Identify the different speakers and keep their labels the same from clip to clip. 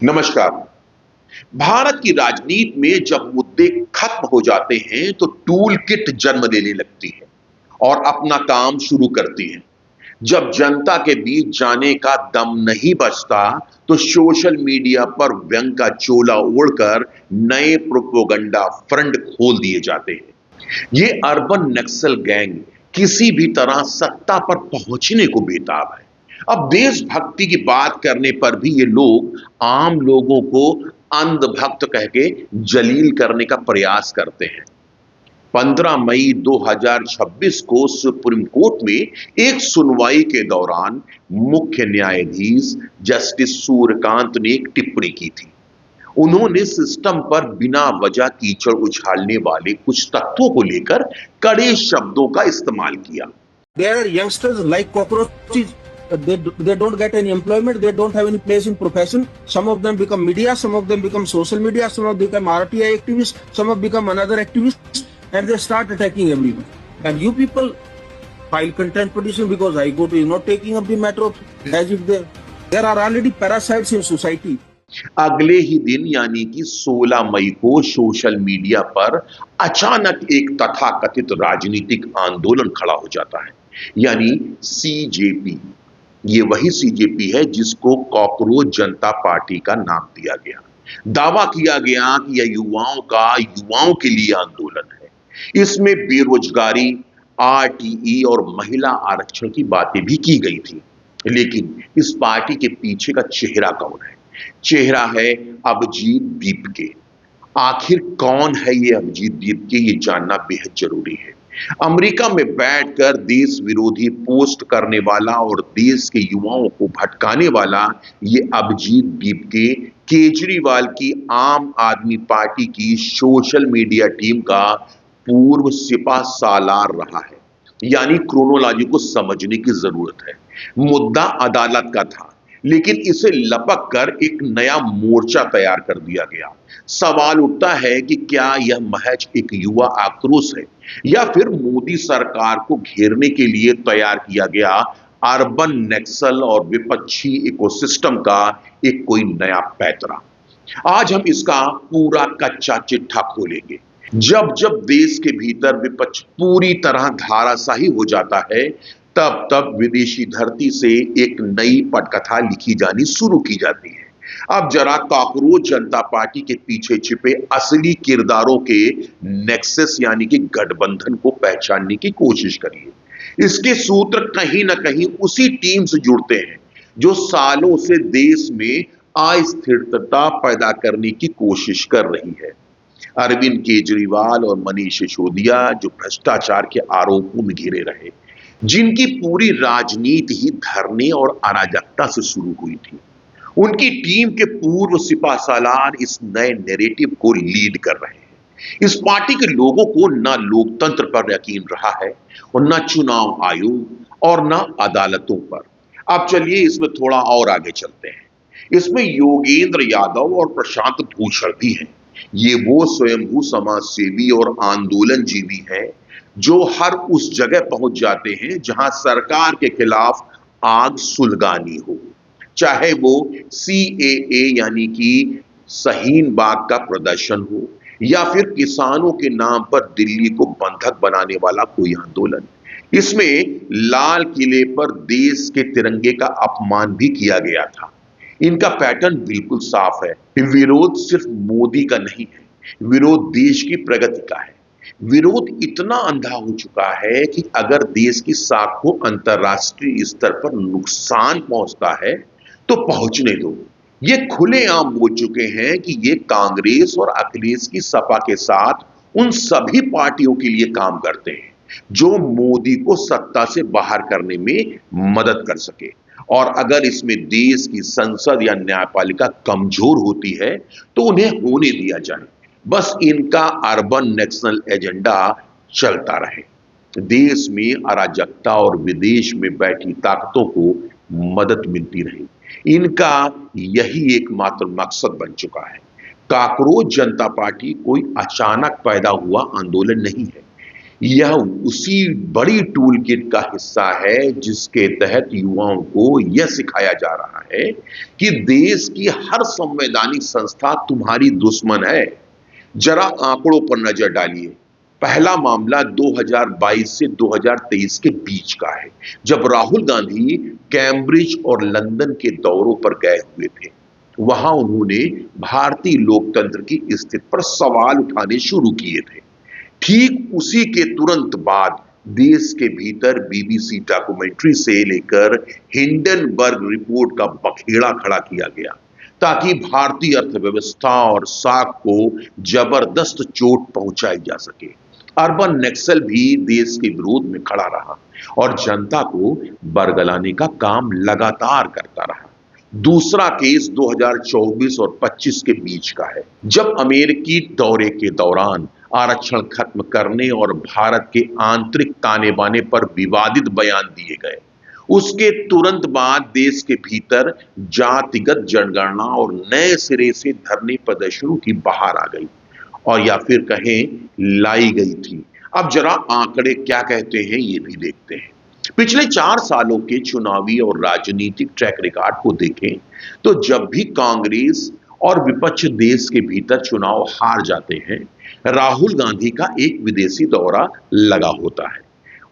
Speaker 1: नमस्कार। भारत की राजनीति में जब मुद्दे खत्म हो जाते हैं तो टूल किट जन्म लेने लगती है और अपना काम शुरू करती है। जब जनता के बीच जाने का दम नहीं बचता तो सोशल मीडिया पर व्यंग का चोला ओढ़कर नए प्रोपोगंडा फ्रंट खोल दिए जाते हैं। ये अर्बन नक्सल गैंग किसी भी तरह सत्ता पर पहुंचने को बेताब है। अब देशभक्ति की बात करने पर भी ये लोग आम लोगों को अंधभक्त कह के जलील करने का प्रयास करते हैं। 15 मई 2026 को सुप्रीम कोर्ट में एक सुनवाई के दौरान मुख्य न्यायाधीश जस्टिस सूर्यकांत ने एक टिप्पणी की थी। उन्होंने सिस्टम पर बिना वजह कीचड़ उछालने वाले कुछ तत्वों को लेकर कड़े शब्दों का इस्तेमाल किया।
Speaker 2: There are youngsters like cockroaches. They don't get any employment. They don't have any place in profession. Some of them become media. Some of them become social media. Some of them become RTI activists. Some have become another activists, and they start attacking everyone. And you people file contempt petition because I go to is not taking up the matter of as if there are already parasites in society.
Speaker 1: अगले ही दिन यानी कि 16 मई को social media पर अचानक एक तथाकथित राजनीतिक आंदोलन खड़ा हो जाता है, यानी सीजेपी। ये वही सीजेपी है जिसको कॉकरोच जनता पार्टी का नाम दिया गया। दावा किया गया कि यह युवाओं के लिए आंदोलन है। इसमें बेरोजगारी, आरटीई और महिला आरक्षण की बातें भी की गई थी। लेकिन इस पार्टी के पीछे का चेहरा कौन है? चेहरा है अभिजीत दीपके। आखिर कौन है ये अभिजीत दीपके, ये जानना बेहद जरूरी है। अमेरिका में बैठकर देश विरोधी पोस्ट करने वाला और देश के युवाओं को भटकाने वाला ये अभिजीत दीपके केजरीवाल की आम आदमी पार्टी की सोशल मीडिया टीम का पूर्व सिपा सालार रहा है। यानी क्रोनोलॉजी को समझने की जरूरत है। मुद्दा अदालत का था, लेकिन इसे लपक कर एक नया मोर्चा तैयार कर दिया गया। सवाल उठता है कि क्या यह महज एक युवा आक्रोश है या फिर मोदी सरकार को घेरने के लिए तैयार किया गया अर्बन नक्सल और विपक्षी इकोसिस्टम का एक कोई नया पैतरा। आज हम इसका पूरा कच्चा चिट्ठा खोलेंगे। जब जब देश के भीतर विपक्ष पूरी तरह धाराशाही हो जाता है, तब तब विदेशी धरती से एक नई पटकथा लिखी जानी शुरू की जाती है। अब जरा कॉकरोच जनता पार्टी के पीछे छिपे असली किरदारों के नेक्सस यानी कि गठबंधन को पहचानने की कोशिश करिए। इसके सूत्र कहीं ना कहीं उसी टीम से जुड़ते हैं जो सालों से देश में अस्थिरता पैदा करने की कोशिश कर रही है। अरविंद केजरीवाल और मनीष सिसोदिया जो भ्रष्टाचार के आरोपों में घिरे रहे, जिनकी पूरी राजनीति ही धरने और अराजकता से शुरू हुई थी। उनकी टीम के पूर्व सिपा सालार इस नए नैरेटिव को लीड कर रहे हैं। इस पार्टी के लोगों को ना लोकतंत्र पर यकीन रहा है और ना चुनाव आयोग और ना अदालतों पर। अब चलिए इसमें थोड़ा और आगे चलते हैं। इसमें योगेंद्र यादव और प्रशांत भूषण भी हैं। ये वो स्वयंभू समाज सेवी और आंदोलन जीवी हैं जो हर उस जगह पहुंच जाते हैं जहां सरकार के खिलाफ आग सुलगानी हो, चाहे वो सीएए यानी कि शहीन बाग का प्रदर्शन हो या फिर किसानों के नाम पर दिल्ली को बंधक बनाने वाला कोई आंदोलन। इसमें लाल किले पर देश के तिरंगे का अपमान भी किया गया था। इनका पैटर्न बिल्कुल साफ है। विरोध सिर्फ मोदी का नहीं है, विरोध देश की प्रगति का है। विरोध इतना अंधा हो चुका है कि अगर देश की साख को अंतरराष्ट्रीय स्तर पर नुकसान पहुंचता है तो पहुंचने दो। ये खुलेआम बोल चुके हैं कि ये कांग्रेस और अखिलेश की सपा के साथ उन सभी पार्टियों के लिए काम करते हैं जो मोदी को सत्ता से बाहर करने में मदद कर सके, और अगर इसमें देश की संसद या न्यायपालिका कमजोर होती है तो उन्हें होने दिया जाए। बस इनका अर्बन नेशनल एजेंडा चलता रहे। देश में अराजकता और विदेश में बैठी ताकतों को मदद मिलती रही। इनका यही एकमात्र मकसद बन चुका है। कॉकरोच जनता पार्टी कोई अचानक पैदा हुआ आंदोलन नहीं है। यह उसी बड़ी टूल किट का हिस्सा है जिसके तहत युवाओं को यह सिखाया जा रहा है कि देश की हर संवैधानिक संस्था तुम्हारी दुश्मन है। जरा आंकड़ों पर नजर डालिए। पहला मामला 2022 से 2023 के बीच का है, जब राहुल गांधी कैम्ब्रिज और लंदन के दौरों पर गए हुए थे। वहां उन्होंने भारतीय लोकतंत्र की स्थिति पर सवाल उठाने शुरू किए थे। ठीक उसी के तुरंत बाद देश के भीतर बीबीसी डॉक्यूमेंट्री से लेकर हिंडनबर्ग रिपोर्ट का बखेड़ा खड़ा किया गया, ताकि भारतीय अर्थव्यवस्था और साख को जबरदस्त चोट पहुंचाई जा सके। अर्बन नक्सल भी देश के विरोध में खड़ा रहा और जनता को बरगलाने का काम लगातार करता रहा। दूसरा केस 2024 और 25 के बीच का है, जब अमेरिकी दौरे के दौरान आरक्षण खत्म करने और भारत के आंतरिक ताने बाने पर विवादित बयान दिए गए। उसके तुरंत बाद देश के भीतर जातिगत जनगणना और नए सिरे से धरने प्रदर्शनों की बहार आ गई, और या फिर कहें लाई गई थी। अब जरा आंकड़े क्या कहते हैं ये भी देखते हैं। पिछले 4 सालों के चुनावी और राजनीतिक ट्रैक रिकॉर्ड को देखें तो जब भी कांग्रेस और विपक्ष देश के भीतर चुनाव हार जाते हैं, राहुल गांधी का एक विदेशी दौरा लगा होता है।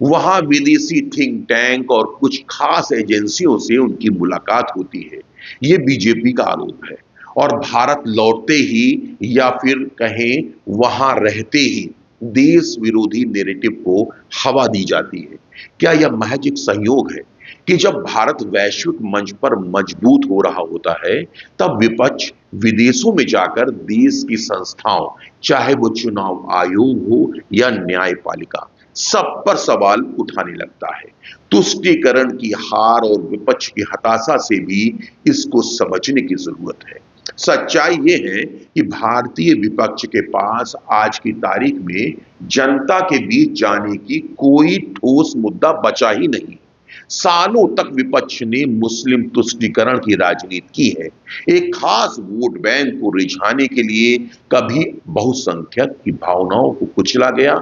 Speaker 1: वहां विदेशी थिंक टैंक और कुछ खास एजेंसियों से उनकी मुलाकात होती है। ये बीजेपी का आरोप है। और भारत लौटते ही या फिर कहें वहां रहते ही देश विरोधी नैरेटिव को हवा दी जाती है। क्या यह महज एक संयोग है कि जब भारत वैश्विक मंच पर मजबूत हो रहा होता है, तब विपक्ष विदेशों में जाकर देश की संस्थाओं, चाहे वो चुनाव आयोग हो या न्यायपालिका, सब पर सवाल उठाने लगता है। तुष्टीकरण की हार और विपक्ष की हताशा से भी इसको समझने की जरूरत है। सच्चाई ये है कि भारतीय विपक्ष के पास आज की तारीख में जनता के बीच जाने की कोई ठोस मुद्दा बचा ही नहीं। सालों तक विपक्ष ने मुस्लिम तुष्टीकरण की राजनीति की है, एक खास वोट बैंक को रिझाने के लिए। कभी बहुसंख्यक की भावनाओं को कुचला गया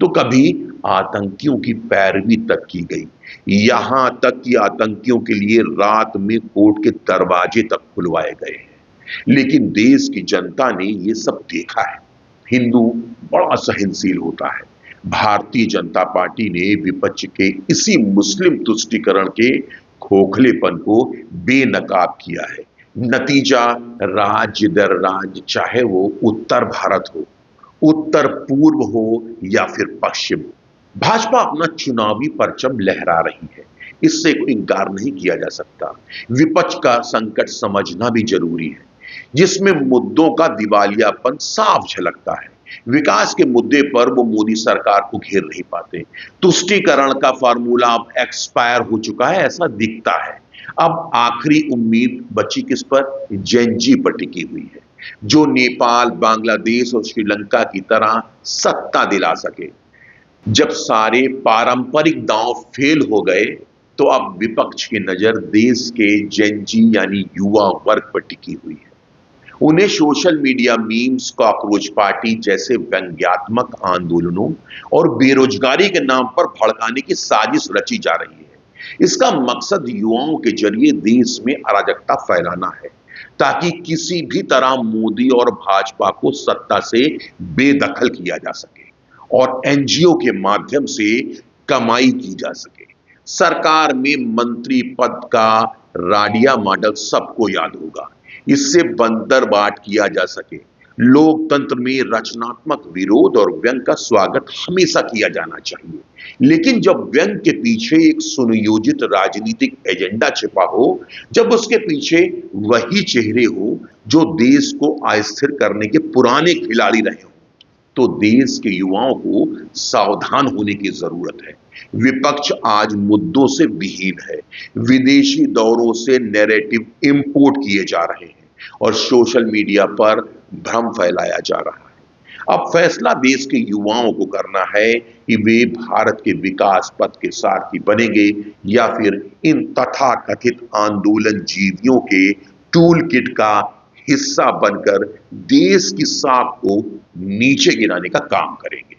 Speaker 1: तो कभी आतंकियों की पैरवी तक की गई, यहां तक कि आतंकियों के लिए रात में कोर्ट के दरवाजे तक खुलवाए गए हैं। लेकिन देश की जनता ने यह सब देखा है। हिंदू बड़ा सहनशील होता है। भारतीय जनता पार्टी ने विपक्ष के इसी मुस्लिम तुष्टीकरण के खोखलेपन को बेनकाब किया है। नतीजा राज्य दर राज्य, चाहे वो उत्तर भारत हो, उत्तर पूर्व हो या फिर पश्चिम, भाजपा अपना चुनावी परचम लहरा रही है। इससे कोई इंकार नहीं किया जा सकता। विपक्ष का संकट समझना भी जरूरी है, जिसमें मुद्दों का दिवालियापन साफ झलकता है। विकास के मुद्दे पर वो मोदी सरकार को घेर नहीं पाते। तुष्टीकरण का फार्मूला अब एक्सपायर हो चुका है, ऐसा दिखता है। अब आखिरी उम्मीद बची किस पर? जेनजी पर टिकी हुई है, जो नेपाल, बांग्लादेश और श्रीलंका की तरह सत्ता दिला सके। जब सारे पारंपरिक दांव फेल हो गए, तो अब विपक्ष की नजर देश के जेनजी यानी युवा वर्ग पर टिकी हुई है। उन्हें social media memes, cockroach party जैसे व्यंग्यात्मक आंदोलनों और बेरोजगारी के नाम पर भड़काने की साजिश रची जा रही है। इसका मकसद युवाओं के जरिए देश में अराजकता फैलाना है, ताकि किसी भी तरह मोदी और भाजपा को सत्ता से बेदखल किया जा सके और एनजीओ के माध्यम से कमाई की जा सके। सरकार में मंत्री पद का राडिया मॉडल सबको याद होगा। इससे बंदरबाट किया जा सके। लोकतंत्र में रचनात्मक विरोध और व्यंग का स्वागत हमेशा किया जाना चाहिए, लेकिन जब व्यंग के पीछे एक सुनियोजित राजनीतिक एजेंडा छिपा हो, जब उसके पीछे वही चेहरे हो जो देश को अस्थिर करने के पुराने खिलाड़ी रहे हो, तो देश के युवाओं को सावधान होने की जरूरत है। विपक्ष आज मुद्दों से विहीन है। विदेशी दौरों से नैरेटिव इंपोर्ट किए जा रहे हैं और सोशल मीडिया पर भ्रम फैलाया जा रहा है। अब फैसला देश के युवाओं को करना है कि वे भारत के विकास पथ के सारथी बनेंगे या फिर इन तथाकथित आंदोलन जीवियों के टूल किट का हिस्सा बनकर देश की साख को नीचे गिराने का काम करेंगे।